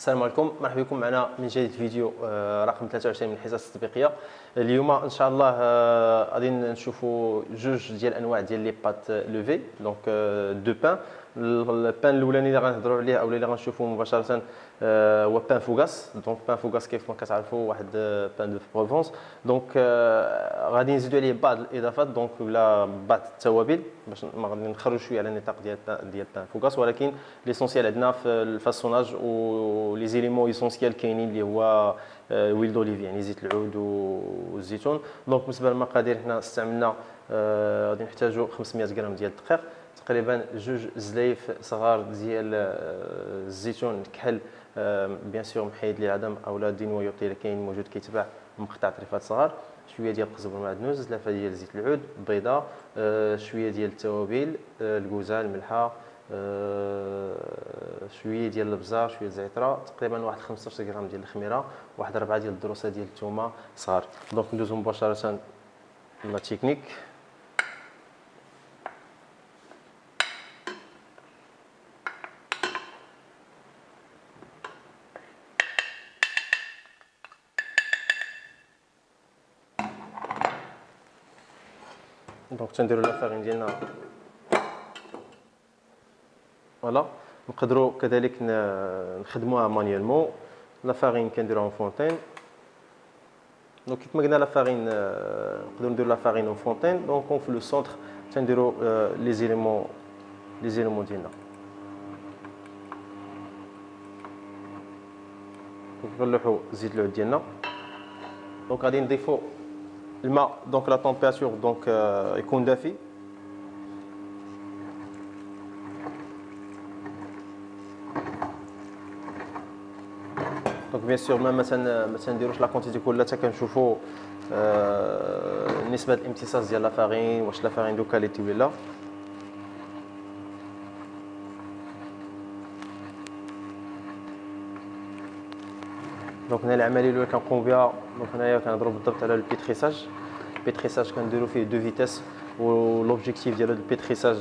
السلام عليكم، مرحبا بكم معنا من جديد فيديو رقم 23 من الحصص التطبيقيه. اليوم ان شاء الله غادي نشوفوا جوج ديال انواع ديال لي بات لوفي، دونك دو بان. البان الاولاني اللي غنهضروا عليه او اللي غنشوفوه مباشره هو بان فوغاس. دونك بان فوغاس كيف ما كتعرفوا واحد بان دو بروفونس. دونك غادي نزيدوا عليه بعض الاضافات، دونك ولا بعض التوابل باش غادي نخرجوا شويه على النطاق ديال بان فوغاس، ولكن ليسونسيال عندنا في الفاسوناج و لي زيليمون ايسونسيال كاينين اللي هو ويل دوليفي، يعني زيت العود والزيتون. دونك بالنسبه للمقادير حنا استعملنا غادي نحتاجوا 500 غرام ديال الدقيق، تقريبا جوج زلايف صغار ديال الزيتون الكحل، بيان سور محيد ليه العظم اولا دينويوطي اللي كاين موجود كيتباع مقطع طريفات صغار، شويه ديال القزبر معدنوس، زلافه ديال زيت العود، بيضه، شويه ديال التوابل، الكوزه، الملحه، شويه ديال الابزار، شويه الزعتره، تقريبا واحد 15 غرام ديال الخميره، واحد 4 ديال الدروسه ديال الثومه صغار. دونك ندوزو مباشره لا تكنيك. دونك تنديرو لا فارين ديالنا، فوالا. نقدروا كذلك نخدموها مانيوالمون. لا فارين كنديروها فونتين. دونك كيف ما قلنا لا فارين نقدروا نديروا لا فارين اون فونتين. دونك في لو سونتر تنديروا لي زيليمون ديالنا. نغلحوا زيت العود ديالنا. دونك غادي نضيفوا الماء، دونك لا تمبيراتور دونك يكون دافي. دونك بيان سور ما تنديروش لا كونتيتي كلها حتى كنشوفوا نسبه الامتصاص ديال لا فارين، واش لا فارين دو كاليتي ولا لا. دونك هنا العمليه الاولى كنقوم بها، دونك هنايا كنهضروا بالضبط على البيتريساج. البيتريساج كنديروا فيه دو فيتاس، ولوبجيكتيف ديال البيتريساج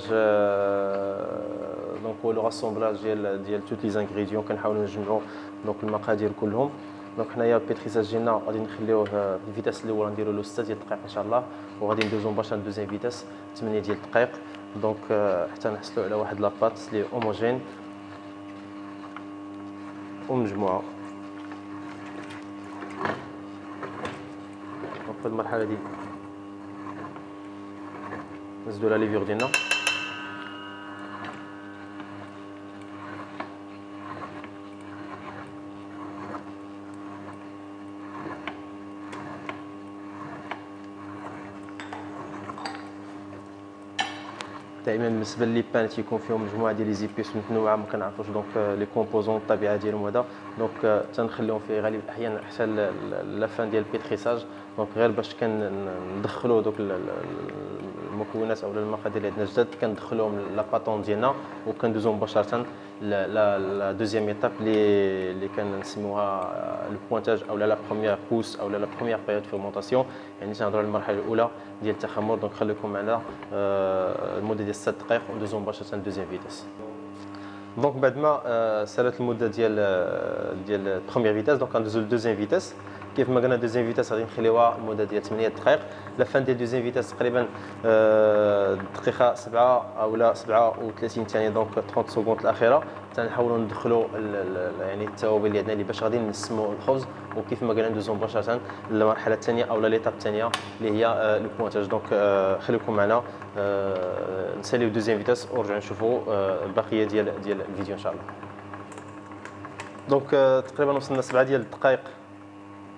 دونك هو لو راسومبلاج ديال توت لي زانغريديون، كنحاولوا نجمعوا دونك المقادير كلهم. دونك حنايا البيتريساج ديالنا غادي نخليوه في الفيتاس الاولى نديروا له 6 ديال الدقائق ان شاء الله، وغادي ندوزو مباشره للدوزيام فيتاس 8 ديال الدقائق. دونك حتى نحصلوا على واحد لاباط لي هوموجين ومجموعه. دونك في المرحله دي نزيدوا لا ليفيور ديالنا. دائما بالنسبه لي بان تيكون فيهم مجموعه ديال لي زيبيس متنوعه، ما كنعرفوش دونك لي كومبوزون الطبيعه ديالهم هذا. دونك تنخليهم فيه غالبا الاحيان حتى لا فان ديال البيتريساج، دونك غير باش كندخلوا دوك المكونات او المقادير اللي عندنا جداد كندخلوهم لاباطون ديالنا، وكندوزو مباشره لا دوزيام ايتاب اللي كنسموها البوينتاج او لا بروميير كوس او لا بروميير بيريود فيرمونطاسيون، يعني تنهضروا على المرحله الاولى ديال التخمر. دونك خليكم معنا المده ديال 6 دقائق وندوزو مباشره للدوزيام فيتاس. دونك بعد ما سالت المده ديال البروميير فيتاس، دونك غندوزو للدوزيام فيتاس. كيف ما قلنا دوزيام فيتاس غادي نخليوها المده ديال 8 دقائق. لا فان ديال دوزيام فيتاس تقريبا دقيقه 7 او لا 37 ثانيه، دونك 30 سكوند الاخيره تنحاولوا ندخلوا يعني التوابل اللي عندنا اللي باش غادي نسموا الخبز. وكيف ما قلنا ندوزو مباشره للمرحله الثانيه او ليطاب الثانيه اللي هي لو بوينتاج. دونك خليكم معنا نساليو دوزيام فيتاس ونرجعوا نشوفوا البقيه ديال الفيديو ان شاء الله. دونك تقريبا وصلنا 7 ديال الدقائق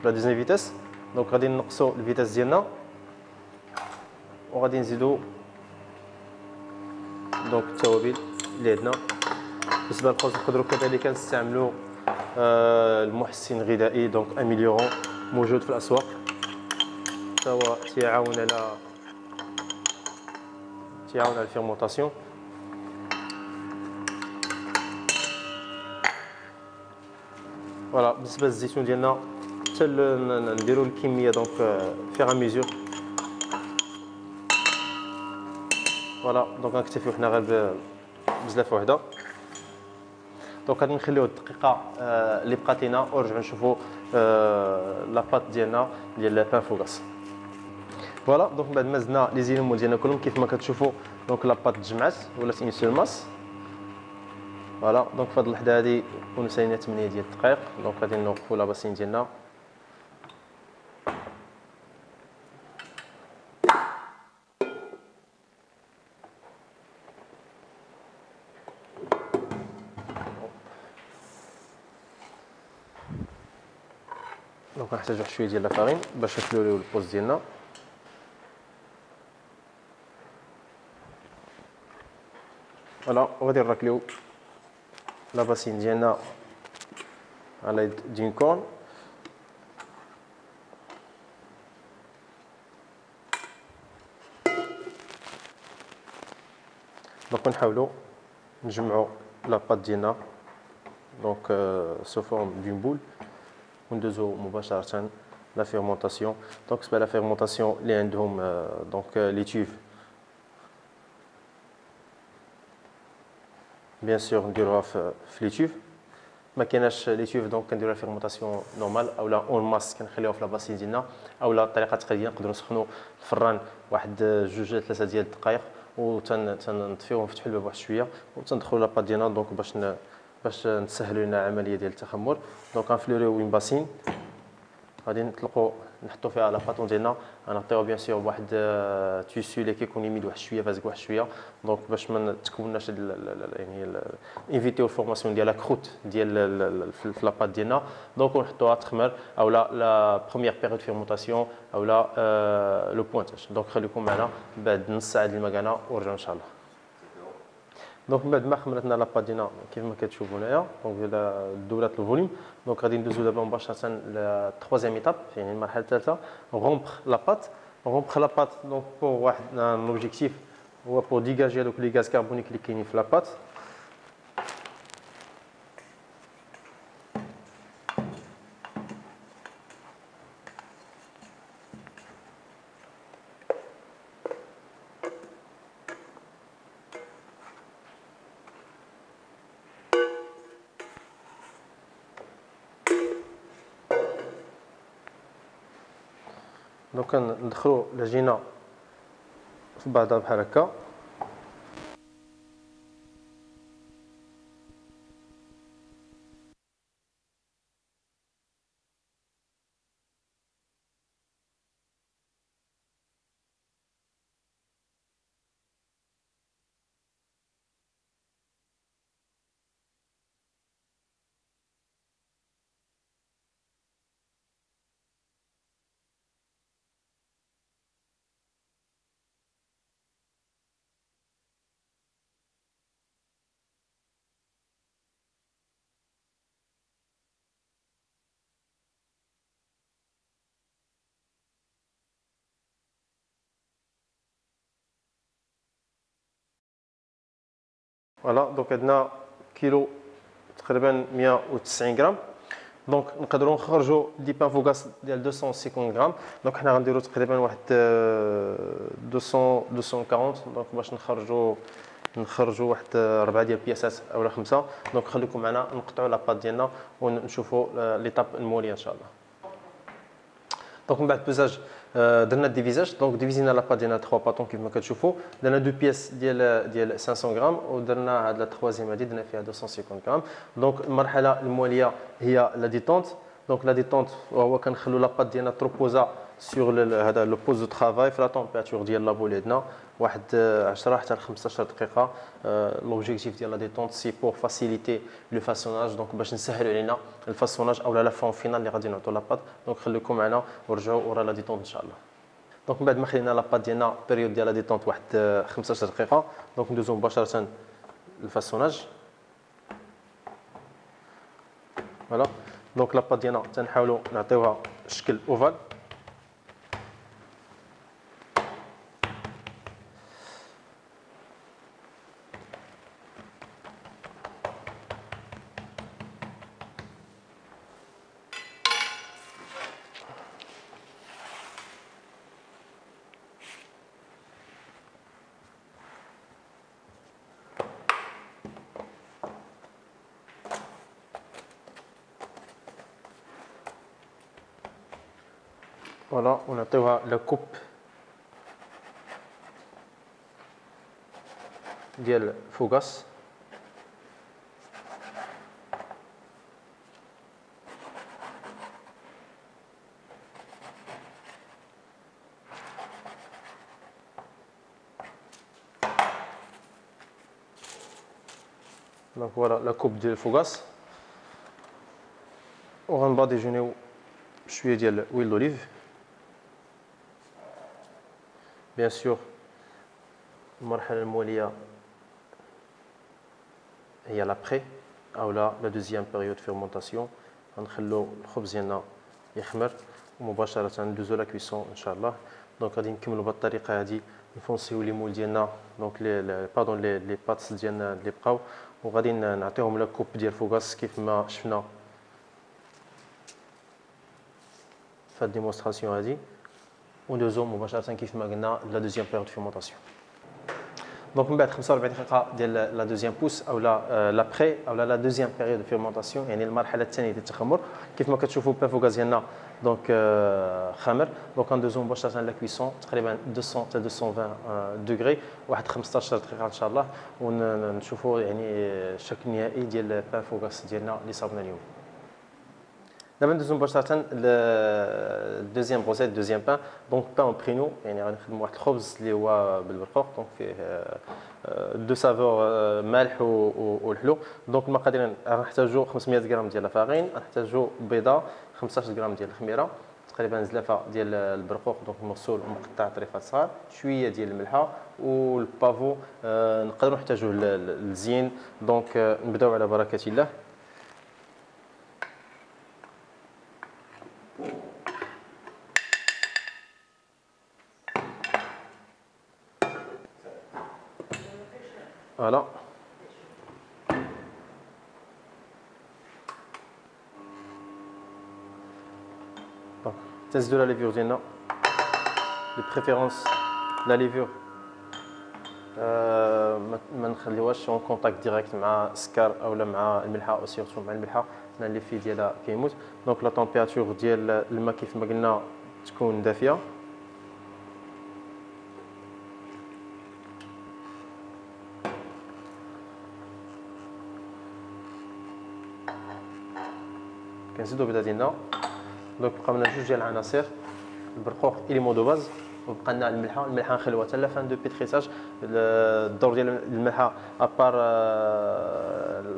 لا دوزيام فيتاس. دونك غادي نقصوا الفيتاس ديالنا وغادي نزيدوا دونك التوابل اللي عندنا. بالنسبه للخبز نقدروا كذلك نستعملوا المحسن الغذائي دونك اميليورون موجود في الاسواق، حتى هو تيعاون على الفيرمونطاسيون. فوالا بالنسبه للزيتون ديالنا حتى نديروا الكميه دونك فيغ ميزور. فوالا دونك غنكتفيو حنا غير بزلافه وحده. دونك غادي نخليوه الدقيقه اللي بقات لينا ونرجعوا نشوفوا لاباط ديالنا ديال البان فوغاس. فوالا دونك بعد ما زدنا لي زيليمون ديالنا كلهم كيف ما كتشوفوا دونك لاباط تجمعات ولات اون سول ماس. فوالا دونك في هذه اللحظه هذه كونوا ساينين 8 ديال الدقائق. دونك غادي نوقفوا لاباسين ديالنا. دونك غنحتاجو واحد شويه ديال لافارين باش نفلوريو البوز ديالنا. فوالا وغادي نراكليو لاباسين ديالنا على يد دين كورن. دونك نحاولوا نجمعوا لاباط ديالنا دونك سو فورم دون بول وندوزو مباشره لا فيرمونطاسيون. دونك سبا لا فيرمونطاسيون اللي عندهم دونك لي تيوف بيان سور نديروها في لي تيوف. ما كايناش لي تيوف دونك كنديرو لا فيرمونطاسيون نورمال اولا اون ماس كنخليوها في لاباسين ديالنا اولا الطريقه التقليديه نقدروا نسخنوا الفران واحد 2 3 ديال الدقائق وتنطفيو ونفتحوا الباب واحد شويه وتندخلوا لاباط ديالنا دونك باش نسهلوا لنا العمليه ديال التخمر. دونك غنفلوريو اون باسين غادي نطلقوا نحطوا فيها لاباطون ديالنا. غنعطيوها بيان سور بواحد تيسو اللي كيكون يميد واحد شويه فازك واحد شويه دونك باش ما تكوناش يعني انفيتيو الفورماسيون ديال لا كروت ديال في لاباط ديالنا. دونك نحطوها تخمر اولا لا بروميير بيريود فيرمونطاسيون اولا لو بوينتاج. دونك خليكم معنا بعد نص ساعه ديال المكانه ونرجعوا ان شاء الله. دونك من بعد ما خمرتنا لاباط ديالنا كيف ما كتشوفوا هنايا دونك دورات الفوليوم. دونك غادي ندوزو دابا مباشره للتروازيام ايتاب يعني المرحله الثالثه رومبر لاباط. رومبر لاباط دونك بور واحد لوبجيكتيف هو بور ديجاجي هذوك لي غاز كربونيك اللي كاينين في لاباط. دونك ندخلوا العجينه في بعضها بحال هكا. فوالا دونك عندنا كيلو تقريبا 190 غرام. دونك نقدروا نخرجوا دي بان فوغاس ديال 250 غرام. دونك حنا غنديروا تقريبا واحد 240 دونك باش نخرجوا واحد 4 ديال البياسات اولا 5. دونك خليكم معنا نقطعوا لاباط ديالنا ونشوفوا ليطاب الموليه ان شاء الله. دونك من بعد بوزاج درنا ديفيزاج. دونك ديفيزينا لاباط ديالنا 3 باطون كيف ما كتشوفوا. درنا 2 بياس ديال 500 غرام ودرنا هاد لا تروازيام هادي درنا فيها 250 غرام. دونك المرحله المواليه هي لا ديتونت. دونك لا ديتونت هو كنخليو لاباط ديالنا تروبوزا سور هذا لو بوز دو ترافاي في لا تمبيراتور ديال لابو اللي عندنا واحد 10 حتى ل 15 دقيقه. لوبجيكتيف ديال لا ديتونت سي بور فاسيليتي لو فاسوناج دونك باش نسهلوا علينا الفاسوناج اولا لا فون فينال اللي غادي نعطوا لاباط. دونك خليكم معنا ورجعوا ورا لا ديتونت ان شاء الله. دونك من بعد ما خلينا لاباط ديالنا بيريود ديال لا ديتونت واحد 15 دقيقه دونك ندوزو مباشره للفاسوناج. فوالا دونك لاباط ديالنا تنحاولوا نعطيوها شكل اوفال. فوالا ونعطيوها لا كوب ديال فوغاس. دونك فوالا لا كوب ديال الفوغاس. وغنباديجونيو بشويه ديال ويل دوليف بيان سور. المرحله المواليه هي لابخي او لا دوزيام بيريود فيرمونطاسيون. غنخلو الخبز ديالنا يخمر ومباشره ندوزو لا كويسون ان شاء الله. دونك غادي نكملوا بهذه الطريقه هذه، نفونسيو لي مول ديالنا دونك لي باتس ديالنا اللي بقاو، وغادي نعطيهم لا كوب ديال فوغاس كيف ما شفنا في هاد ديمونستراسيون هذه، وندوزو مباشره كيف ما قلنا لا دوزيام بيريود فيرمونطاسيون. دونك من بعد 45 دقيقه ديال لا دوزيام بوس او لا لابخي او لا دوزيام بيريود فيرمونطاسيون، يعني المرحله الثانيه ديال التخمر. كيف ما كتشوفوا البان فوغاس ديالنا دونك خامر. دونك غندوزو مباشره لا كويسون تقريبا 200 حتى 220 دوغري، واحد 15 دقيقه ان شاء الله، ونشوفوا يعني الشكل النهائي ديال البان فوغاس ديالنا اللي صابنا اليوم. دابا ندوزو مباشره الدوزيام بروسيد دوزيام بان. دونك بان اون برينو، يعني غنخدموا واحد الخبز اللي هو بالبرقوق، دونك فيه دو سافور مالح والحلو. دونك المقادير غنحتاجو 500 غرام ديال لافارين، غنحتاجو بيضه، 15 غرام ديال الخميره، تقريبا زلافه ديال البرقوق دونك مغسول ومقطع طريفات صغار، شويه ديال الملحه والبافو نقدروا نحتاجوه للزين. دونك نبداو على بركه الله. فوالا دونك تنزلو لا ليفور ديالنا دو بريفيرونس. لا ليفور ما نخليوهاش اون كونتاكت ديريكت مع السكر اولا مع الملحه، او سيرتو مع الملحه لان لي في ديالها كيموت. دونك لا طومبيراتور ديال الماء كيف ما قلنا تكون دافيه. كنزيدو البيضه ديالنا. دونك بقاو لنا جوج ديال العناصر، البرقوق إليمون دو باز، وبقى لنا الملحه نخلوها حتى لا فان دو بيتريساج. الدور ديال الملحه ابار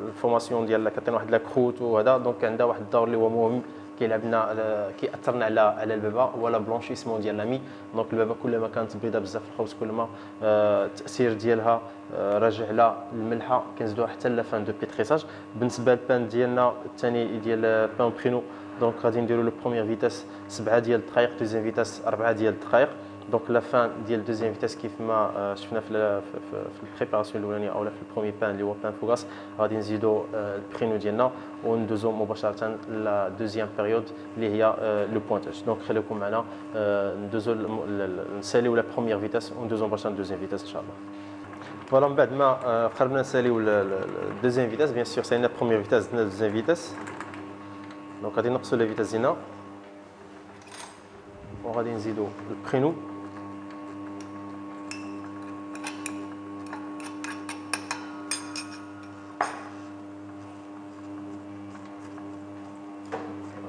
الفورماسيون ديالها كتعطينا واحد لا كروت وهذا، دونك عندها واحد الدور اللي هو مهم كيلعب لنا كيأثر لنا على البابا هو لا بلونشيسمون ديال لامي. دونك البابا كل ما كانت بيضه بزاف في الخبز كل ما التاثير ديالها راجع على الملحه. كنزيدوها حتى لا فان دو بيتريساج. بالنسبه للبان ديالنا الثاني ديال بان برينو، دونك غادي نديرو لو بروميير فيتاس 7 ديال الدقائق، دوزيام فيتاس 4 ديال الدقائق. دونك لا فان ديال دوزيام فيتاس كيف ما شفنا في البريباراسيون الاولانيه اولا في البروميير بان اللي هو بان فوغاس، غادي نزيدو البرينو ديالنا وندوزو مباشره لا دوزيام بيريود اللي هي لو بوينتاج. دونك خليكم معنا ندوزو نساليو لا بروميير فيتاس وندوزو مباشره دوزيام فيتاس ان شاء الله. فوالا من بعد ما قربنا نساليو دوزيام فيتاس، بيان سور سالينا بروميير فيتاس درنا دوزيام فيتاس. دونك غادي نقصو لي فيتاس ديالنا وغادي نزيدو البرينو.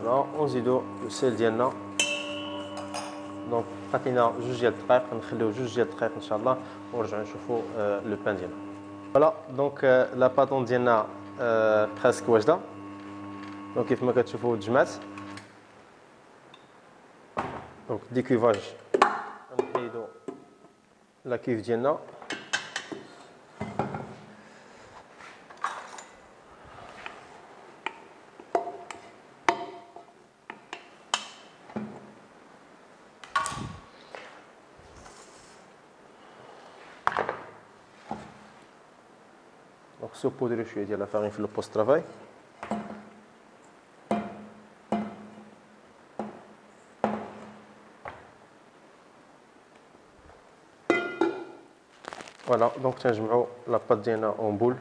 فوالا ونزيدو السيل ديالنا. دونك بقات لينا جوج ديال الدقائق، نخليو جوج ديال الدقائق ان شاء الله ونرجعو نشوفو لو بان ديالنا. فوالا دونك لا باتون ديالنا بريسك واجده. دونك كيف ما كتشوفوا تجمعات. دونك ديكوفاج غنحيدو لا كيف ديالنا. دونك سوبودري شويه ديال لا فارين في لو بوست طرافاي. فوالا دونك تنجمعوا لا بات ديالنا اون بول.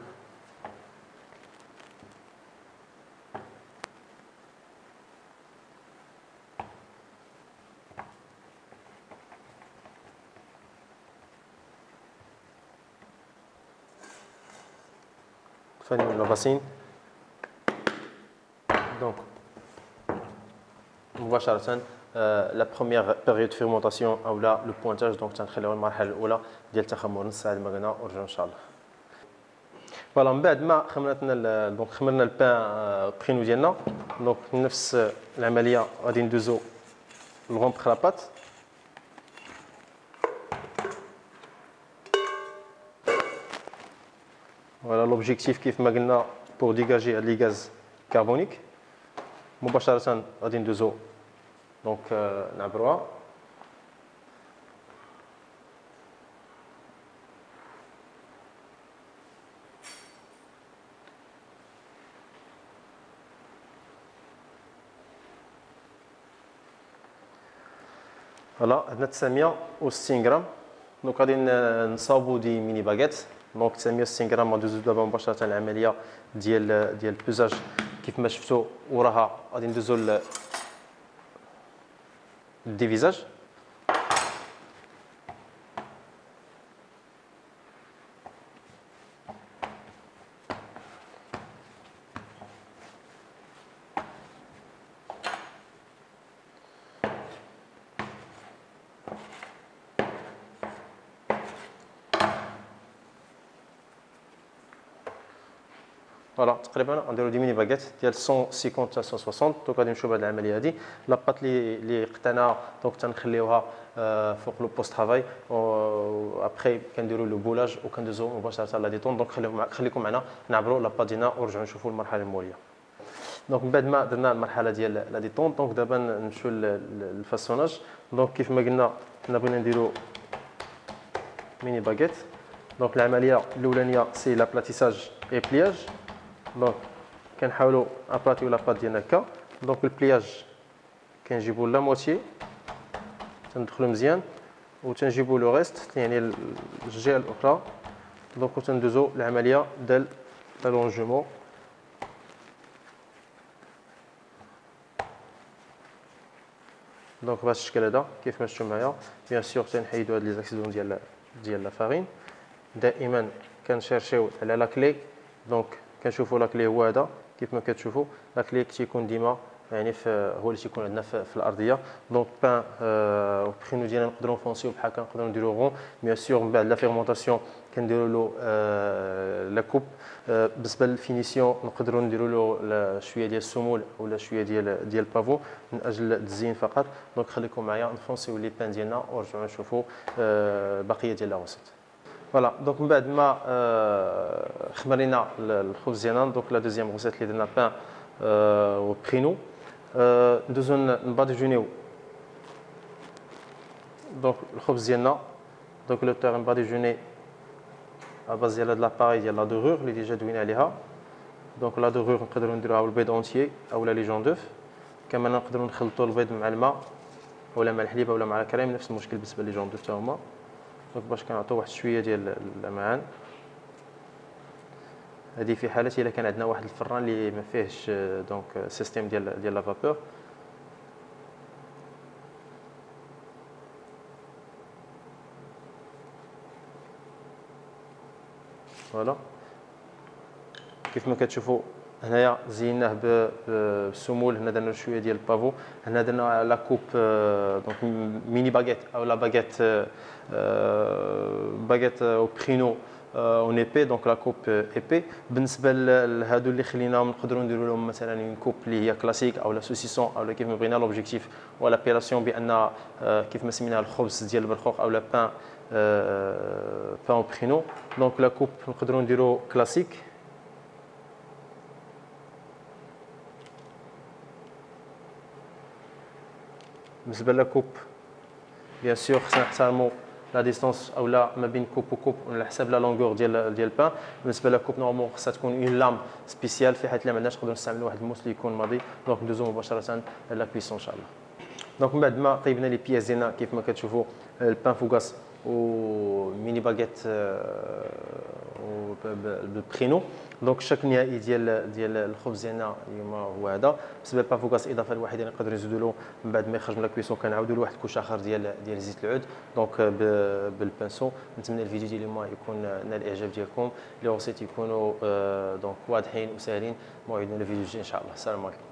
farine la bassine. Donc مباشرة la première période de fermentation ou là le pointage donc تنخليو المرحلة الأولى ديال التخمر نص ساعة ما قلنا ونرجعوا إن شاء الله. فوالا من بعد ما خمرنا دونك خمرنا البان برينو ديالنا دونك نفس العملية غادي ندوزو لغومبخ لاباط. فوالا لوبجيكتيف كيف ما قلنا بور ديجاجي هاد لي غاز كربونيك مباشرة غادي ندوزو دونك نعبروها. فوالا عندنا 960 غرام دونك غادي نصاوبو دي ميني باغيت دونك 960 غرام غندوزو دابا مباشرة العملية ديال البوزاج كيف ما شفتوا وراها غادي ندوزو الديفيزاج. فوالا تقريبا غنديرو دي ميني باغيت ديال 150 حتى 160 دونك غادي نمشيو بهاد العمليه هادي. لاباط اللي قطعناها دونك تنخليوها فوق لو بوست ترافاي و ابري كنديرو لو بولاج وكندوزو مباشره لا ديتون. دونك خليكم معنا نعبروا لاباط ديالنا ونرجعوا نشوفوا المرحله الموليه. دونك من بعد ما درنا المرحله ديال لا ديتون دونك دابا نمشيو للفاسوناج. دونك كيف ما قلنا حنا بغينا نديرو ميني باغيت دونك العمليه الاولانيه سي لا بلاتيساج اي بلياج. دونك كنحاولوا ابلاتيو لاباط ديالنا هكا دونك البلياج كنجيبوا لا موتي تندخلوا مزيان و تنجيبوا لو ريست يعني الجهه الاخرى دونك تندوزو العمليه ديال لونجمون. دونك بهذا الشكل هذا كيف ما شفتوا معايا. بيان سور تنحيدوا هاد لي زاكسيدون ديال لا فارين. دائما كنشيرشيو على لا كلي دونك كنشوفوا لا كلي هو هذا كيف ما كتشوفوا لا كلي تيكون ديما يعني هو اللي تيكون عندنا في الارضيه. دونك بان برينو ديالنا نقدروا نفونسيو بحال هكا نقدروا نديروا غون. بيان سور من بعد لا فيرمونطاسيون كنديروا له لا كوب. بالنسبه للفينيسيون نقدروا نديروا له شويه ديال السمول ولا شويه ديال البافو من اجل التزيين فقط. دونك خليكم معايا نفونسيو لي بان ديالنا ونرجعوا نشوفوا بقيه ديال لا وسط. فوالا دونك من بعد ما خمرينا الخبز ديالنا دونك لا دوزيام غوسيت اللي درنا بان و برينو ندوزو نباديجونيو دونك الخبز ديالنا. دونك لو تاع نباديجوني اباز ديال هاد لاباري ديال لا دوغور اللي ديجا دوينا عليها. دونك لا دوغور نقدروا نديروها بالبيض اونتيي اولا لي جون دوف. كمان نقدروا نخلطوا البيض مع الماء ولا مع الحليب ولا مع الكريم نفس المشكل بالنسبه لي جون دوف حتى هما. دونك باش كنعطيو واحد شويه ديال اللمعان. هذه في حاله الا كان عندنا واحد الفران اللي ما فيهش دونك سيستيم ديال لا فابور. فوالا كيف ما كتشوفوا هنايا زيناه بالسمول. هنا درنا شويه ديال البافو. هنا درنا لا كوب دونك ميني باغيت او لا باغيت او برينو اون ايبي دونك لا كوب ايبي. بالنسبه لهادو اللي خليناهم نقدروا نديروا لهم مثلا اون كوب اللي هي كلاسيك او لا سوسيسون او كيف ما بغينا. لوبجيكتيف ولا بيراسيون بان كيف ما سميناها الخبز ديال البرخوق او لا بان او برينو. دونك لا كوب نقدروا نديروا كلاسيك. بالنسبه لكوب بيان سور خصنا نحترموا لا ديستونس او لا ما بين كوب وكوب على حساب لا لونغور ديال البان. بالنسبه لكوب نورمالمون خصها تكون اون لام سبيسيال في حيث لا ما عندناش نقدروا نستعملوا واحد الموس اللي يكون ماضي. دونك ندوزو مباشره لا كويسون ان شاء الله. دونك من بعد ما طيبنا لي بياس ديالنا كيف ما كتشوفوا البان فوغاس وميني باغيت بالبرينو. دونك الشكل النهائي ديال الخبز ديالنا اليوم هو هذا. بالنسبه للبافوكاس الاضافه الوحيده اللي نقدروا نزيدوا له من بعد ما يخرج من لاكويسون كنعاودوا له واحد الكوش اخر ديال زيت العود دونك بالبانسو. نتمنى الفيديو ديال اليوم يكون نال الاعجاب ديالكم، لي روسيت يكونوا دونك واضحين وسهلين. موعدنا الفيديو الجاي ان شاء الله. السلام عليكم.